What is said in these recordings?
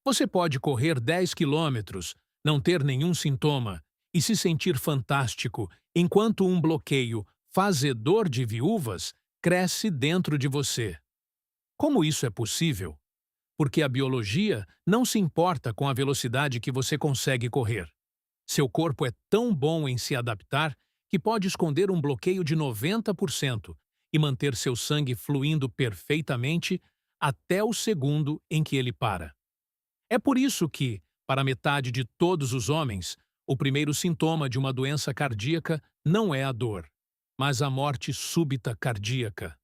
Você pode correr 10 quilômetros, não ter nenhum sintoma e se sentir fantástico, enquanto um bloqueio fazedor de viúvas cresce dentro de você. Como isso é possível? Porque a biologia não se importa com a velocidade que você consegue correr. Seu corpo é tão bom em se adaptar que pode esconder um bloqueio de 90% e manter seu sangue fluindo perfeitamente até o segundo em que ele para. É por isso que, para metade de todos os homens, o primeiro sintoma de uma doença cardíaca não é a dor, mas a morte súbita cardíaca.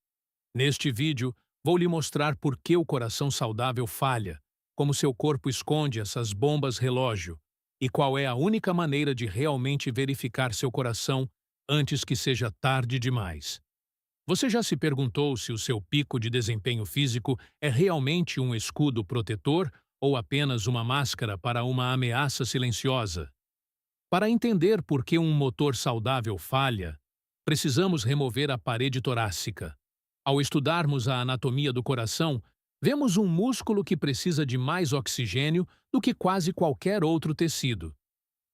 Neste vídeo, vou lhe mostrar por que o coração saudável falha, como seu corpo esconde essas bombas relógio e qual é a única maneira de realmente verificar seu coração antes que seja tarde demais. Você já se perguntou se o seu pico de desempenho físico é realmente um escudo protetor ou apenas uma máscara para uma ameaça silenciosa? Para entender por que um motor saudável falha, precisamos remover a parede torácica. Ao estudarmos a anatomia do coração, vemos um músculo que precisa de mais oxigênio do que quase qualquer outro tecido.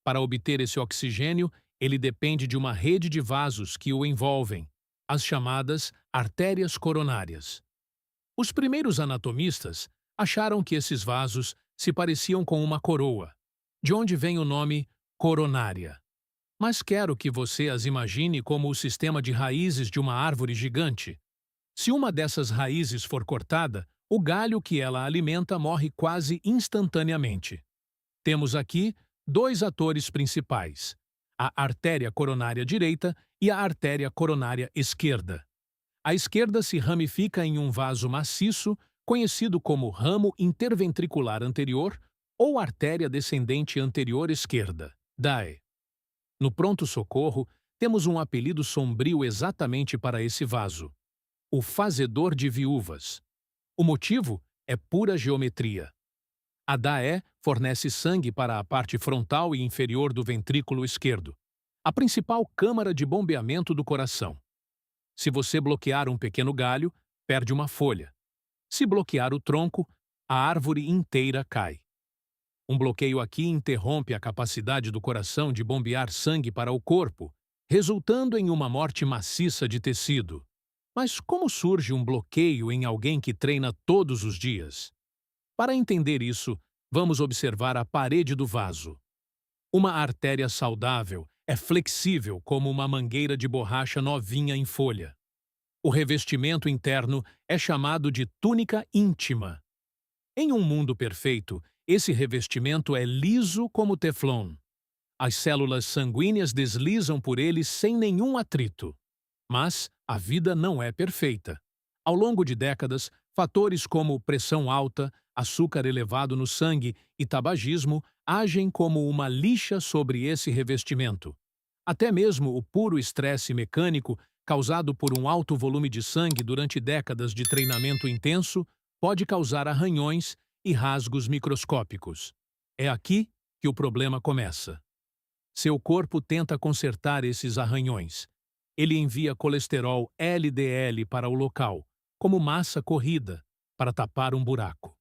Para obter esse oxigênio, ele depende de uma rede de vasos que o envolvem, as chamadas artérias coronárias. Os primeiros anatomistas acharam que esses vasos se pareciam com uma coroa, de onde vem o nome coronária. Mas quero que você as imagine como o sistema de raízes de uma árvore gigante. Se uma dessas raízes for cortada, o galho que ela alimenta morre quase instantaneamente. Temos aqui dois atores principais: a artéria coronária direita e a artéria coronária esquerda. A esquerda se ramifica em um vaso maciço, conhecido como ramo interventricular anterior ou artéria descendente anterior esquerda, DAE. No pronto-socorro, temos um apelido sombrio exatamente para esse vaso: o fazedor de viúvas. O motivo é pura geometria. A DAE fornece sangue para a parte frontal e inferior do ventrículo esquerdo, a principal câmara de bombeamento do coração. Se você bloquear um pequeno galho, perde uma folha. Se bloquear o tronco, a árvore inteira cai. Um bloqueio aqui interrompe a capacidade do coração de bombear sangue para o corpo, resultando em uma morte maciça de tecido. Mas como surge um bloqueio em alguém que treina todos os dias? Para entender isso, vamos observar a parede do vaso. Uma artéria saudável é flexível como uma mangueira de borracha novinha em folha. O revestimento interno é chamado de túnica íntima. Em um mundo perfeito, esse revestimento é liso como teflon. As células sanguíneas deslizam por ele sem nenhum atrito. Mas a vida não é perfeita. Ao longo de décadas, fatores como pressão alta, açúcar elevado no sangue e tabagismo agem como uma lixa sobre esse revestimento. Até mesmo o puro estresse mecânico, causado por um alto volume de sangue durante décadas de treinamento intenso, pode causar arranhões e rasgos microscópicos. É aqui que o problema começa. Seu corpo tenta consertar esses arranhões. Ele envia colesterol LDL para o local, como massa corrida, para tapar um buraco.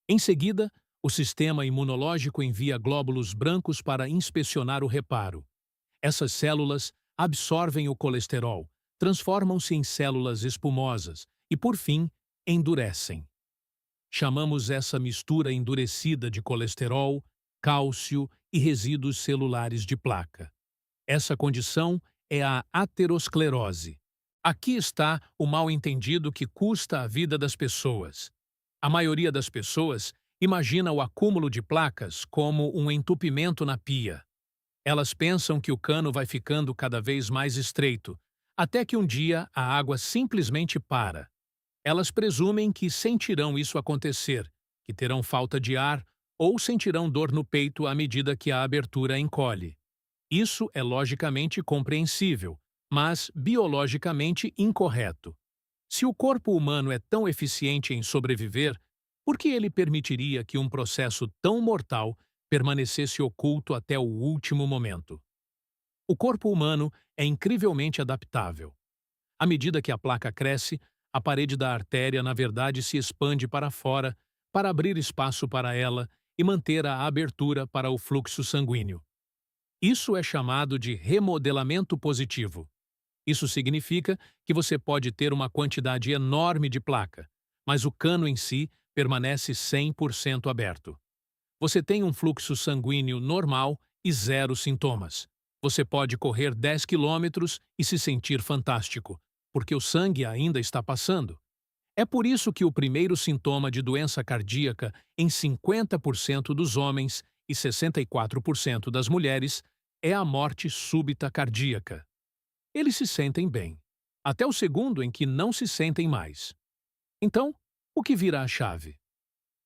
Em seguida, o sistema imunológico envia glóbulos brancos para inspecionar o reparo. Essas células absorvem o colesterol, transformam-se em células espumosas e, por fim, endurecem. Chamamos essa mistura endurecida de colesterol, cálcio e resíduos celulares de placa. Essa condição é a aterosclerose. Aqui está o mal-entendido que custa a vida das pessoas. A maioria das pessoas imagina o acúmulo de placas como um entupimento na pia. Elas pensam que o cano vai ficando cada vez mais estreito, até que um dia a água simplesmente para. Elas presumem que sentirão isso acontecer, que terão falta de ar ou sentirão dor no peito à medida que a abertura encolhe. Isso é logicamente compreensível, mas biologicamente incorreto. Se o corpo humano é tão eficiente em sobreviver, por que ele permitiria que um processo tão mortal permanecesse oculto até o último momento? O corpo humano é incrivelmente adaptável. À medida que a placa cresce, a parede da artéria, na verdade, se expande para fora, para abrir espaço para ela, e manter a abertura para o fluxo sanguíneo. Isso é chamado de remodelamento positivo. Isso significa que você pode ter uma quantidade enorme de placa, mas o cano em si permanece 100% aberto. Você tem um fluxo sanguíneo normal e zero sintomas. Você pode correr 10 quilômetros e se sentir fantástico, porque o sangue ainda está passando. É por isso que o primeiro sintoma de doença cardíaca em 50% dos homens e 64% das mulheres é a morte súbita cardíaca. Eles se sentem bem, até o segundo em que não se sentem mais. Então, o que vira a chave?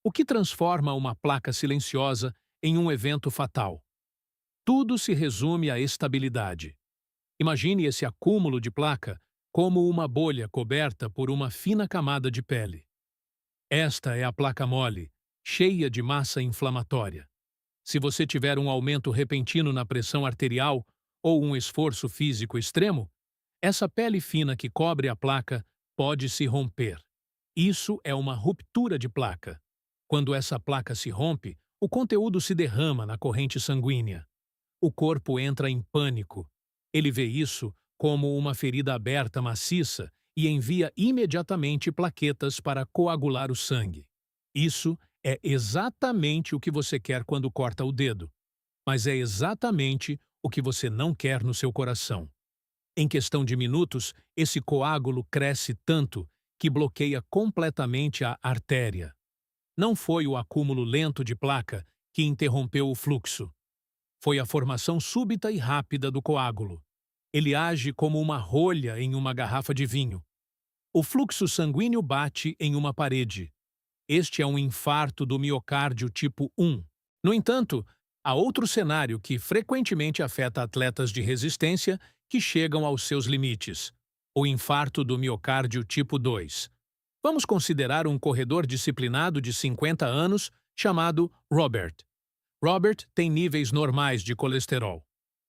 O que transforma uma placa silenciosa em um evento fatal? Tudo se resume à estabilidade. Imagine esse acúmulo de placa como uma bolha coberta por uma fina camada de pele. Esta é a placa mole, cheia de massa inflamatória. Se você tiver um aumento repentino na pressão arterial ou um esforço físico extremo, essa pele fina que cobre a placa pode se romper. Isso é uma ruptura de placa. Quando essa placa se rompe, o conteúdo se derrama na corrente sanguínea. O corpo entra em pânico. Ele vê isso como uma ferida aberta maciça e envia imediatamente plaquetas para coagular o sangue. Isso é exatamente o que você quer quando corta o dedo, mas é exatamente o que você não quer no seu coração. Em questão de minutos, esse coágulo cresce tanto que bloqueia completamente a artéria. Não foi o acúmulo lento de placa que interrompeu o fluxo. Foi a formação súbita e rápida do coágulo. Ele age como uma rolha em uma garrafa de vinho. O fluxo sanguíneo bate em uma parede. Este é um infarto do miocárdio tipo 1. No entanto, há outro cenário que frequentemente afeta atletas de resistência que chegam aos seus limites: o infarto do miocárdio tipo 2. Vamos considerar um corredor disciplinado de 50 anos chamado Robert. Robert tem níveis normais de colesterol.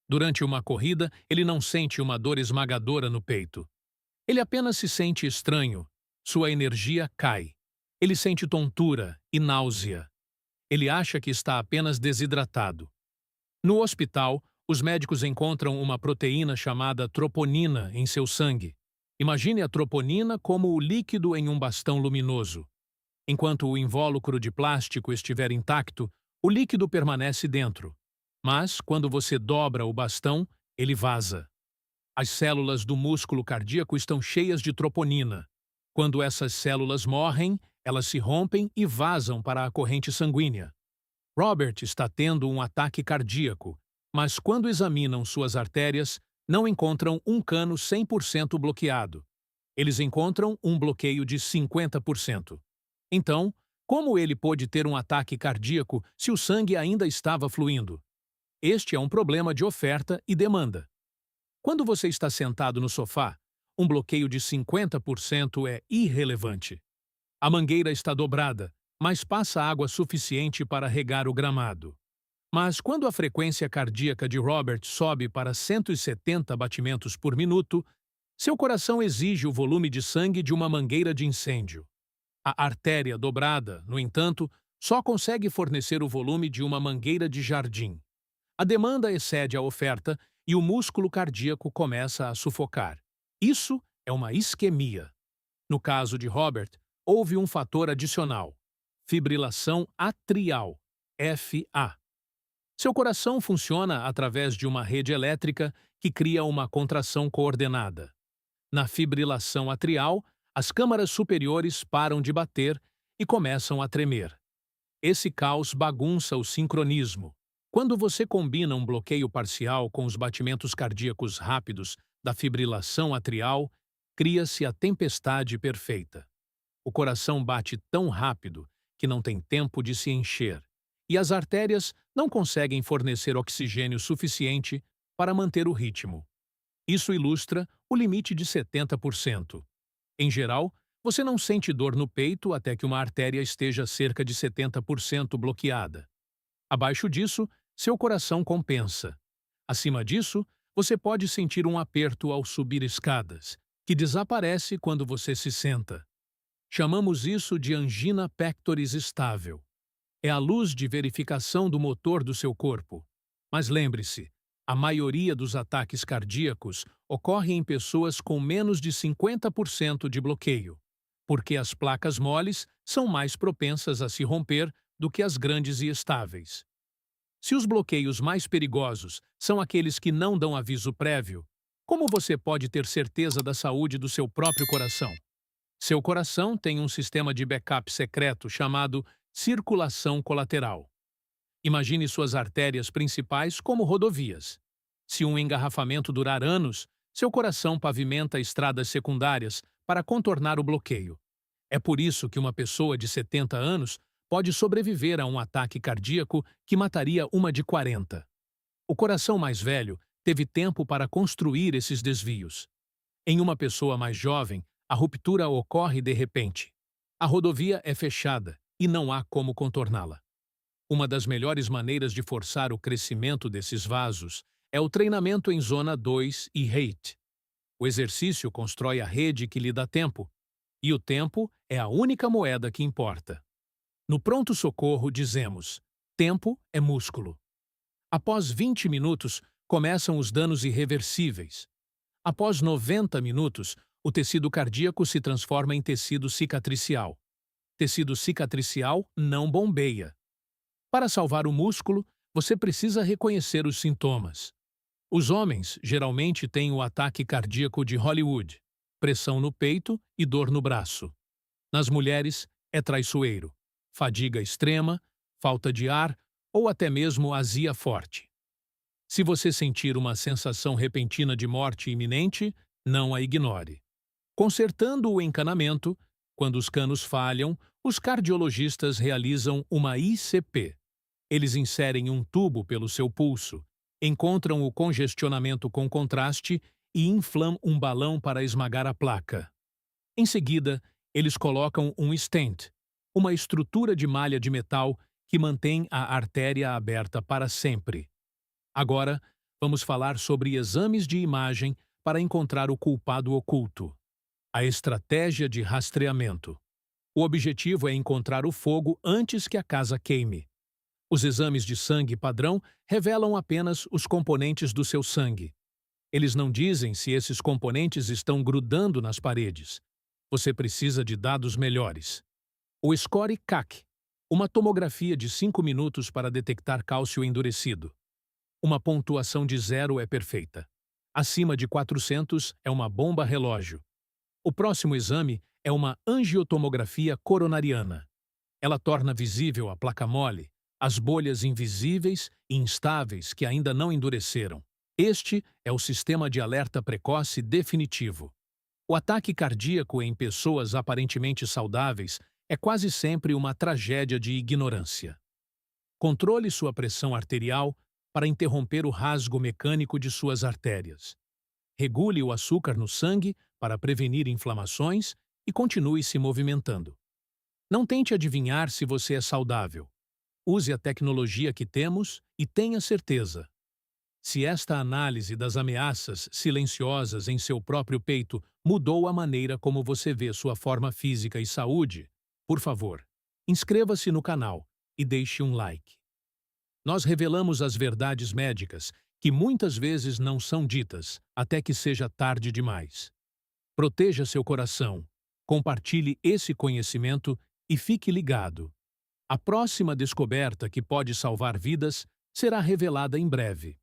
Durante uma corrida, ele não sente uma dor esmagadora no peito. Ele apenas se sente estranho. Sua energia cai. Ele sente tontura e náusea. Ele acha que está apenas desidratado. No hospital, os médicos encontram uma proteína chamada troponina em seu sangue. Imagine a troponina como o líquido em um bastão luminoso. Enquanto o invólucro de plástico estiver intacto, o líquido permanece dentro. Mas, quando você dobra o bastão, ele vaza. As células do músculo cardíaco estão cheias de troponina. Quando essas células morrem, elas se rompem e vazam para a corrente sanguínea. Robert está tendo um ataque cardíaco, mas quando examinam suas artérias, não encontram um cano 100% bloqueado. Eles encontram um bloqueio de 50%. Então, como ele pôde ter um ataque cardíaco se o sangue ainda estava fluindo? Este é um problema de oferta e demanda. Quando você está sentado no sofá, um bloqueio de 50% é irrelevante. A mangueira está dobrada, mas passa água suficiente para regar o gramado. Mas quando a frequência cardíaca de Robert sobe para 170 batimentos por minuto, seu coração exige o volume de sangue de uma mangueira de incêndio. A artéria dobrada, no entanto, só consegue fornecer o volume de uma mangueira de jardim. A demanda excede a oferta e o músculo cardíaco começa a sufocar. Isso é uma isquemia. No caso de Robert, houve um fator adicional: fibrilação atrial, FA. Seu coração funciona através de uma rede elétrica que cria uma contração coordenada. Na fibrilação atrial, as câmaras superiores param de bater e começam a tremer. Esse caos bagunça o sincronismo. Quando você combina um bloqueio parcial com os batimentos cardíacos rápidos da fibrilação atrial, cria-se a tempestade perfeita. O coração bate tão rápido que não tem tempo de se encher, e as artérias não conseguem fornecer oxigênio suficiente para manter o ritmo. Isso ilustra o limite de 70%. Em geral, você não sente dor no peito até que uma artéria esteja cerca de 70% bloqueada. Abaixo disso, seu coração compensa. Acima disso, você pode sentir um aperto ao subir escadas, que desaparece quando você se senta. Chamamos isso de angina pectoris estável. é a luz de verificação do motor do seu corpo. Mas lembre-se, a maioria dos ataques cardíacos ocorre em pessoas com menos de 50% de bloqueio, porque as placas moles são mais propensas a se romper do que as grandes e estáveis. Se os bloqueios mais perigosos são aqueles que não dão aviso prévio, como você pode ter certeza da saúde do seu próprio coração? Seu coração tem um sistema de backup secreto chamado circulação colateral. Imagine suas artérias principais como rodovias. Se um engarrafamento durar anos, seu coração pavimenta estradas secundárias para contornar o bloqueio. É por isso que uma pessoa de 70 anos pode sobreviver a um ataque cardíaco que mataria uma de 40. O coração mais velho teve tempo para construir esses desvios. Em uma pessoa mais jovem, a ruptura ocorre de repente. A rodovia é fechada e não há como contorná-la. Uma das melhores maneiras de forçar o crescimento desses vasos é o treinamento em zona 2 e HIIT. O exercício constrói a rede que lhe dá tempo, e o tempo é a única moeda que importa. No pronto-socorro dizemos: tempo é músculo. Após 20 minutos, começam os danos irreversíveis. Após 90 minutos, o tecido cardíaco se transforma em tecido cicatricial. Tecido cicatricial não bombeia. Para salvar o músculo, você precisa reconhecer os sintomas. Os homens geralmente têm o ataque cardíaco de Hollywood, pressão no peito e dor no braço. Nas mulheres, é traiçoeiro, fadiga extrema, falta de ar ou até mesmo azia forte. Se você sentir uma sensação repentina de morte iminente, não a ignore. Consertando o encanamento, quando os canos falham, os cardiologistas realizam uma ICP. Eles inserem um tubo pelo seu pulso, encontram o congestionamento com contraste e inflam um balão para esmagar a placa. Em seguida, eles colocam um stent, uma estrutura de malha de metal que mantém a artéria aberta para sempre. Agora, vamos falar sobre exames de imagem para encontrar o culpado oculto. A estratégia de rastreamento. O objetivo é encontrar o fogo antes que a casa queime. Os exames de sangue padrão revelam apenas os componentes do seu sangue. Eles não dizem se esses componentes estão grudando nas paredes. Você precisa de dados melhores. O score CAC, uma tomografia de 5 minutos para detectar cálcio endurecido. Uma pontuação de 0 é perfeita. Acima de 400 é uma bomba relógio. O próximo exame é uma angiotomografia coronariana. Ela torna visível a placa mole, as bolhas invisíveis e instáveis que ainda não endureceram. Este é o sistema de alerta precoce definitivo. O ataque cardíaco em pessoas aparentemente saudáveis é quase sempre uma tragédia de ignorância. Controle sua pressão arterial para interromper o rasgo mecânico de suas artérias. Regule o açúcar no sangue para prevenir inflamações e continue se movimentando. Não tente adivinhar se você é saudável. Use a tecnologia que temos e tenha certeza. Se esta análise das ameaças silenciosas em seu próprio peito mudou a maneira como você vê sua forma física e saúde, por favor, inscreva-se no canal e deixe um like. Nós revelamos as verdades médicas que muitas vezes não são ditas até que seja tarde demais. Proteja seu coração, compartilhe esse conhecimento e fique ligado. A próxima descoberta que pode salvar vidas será revelada em breve.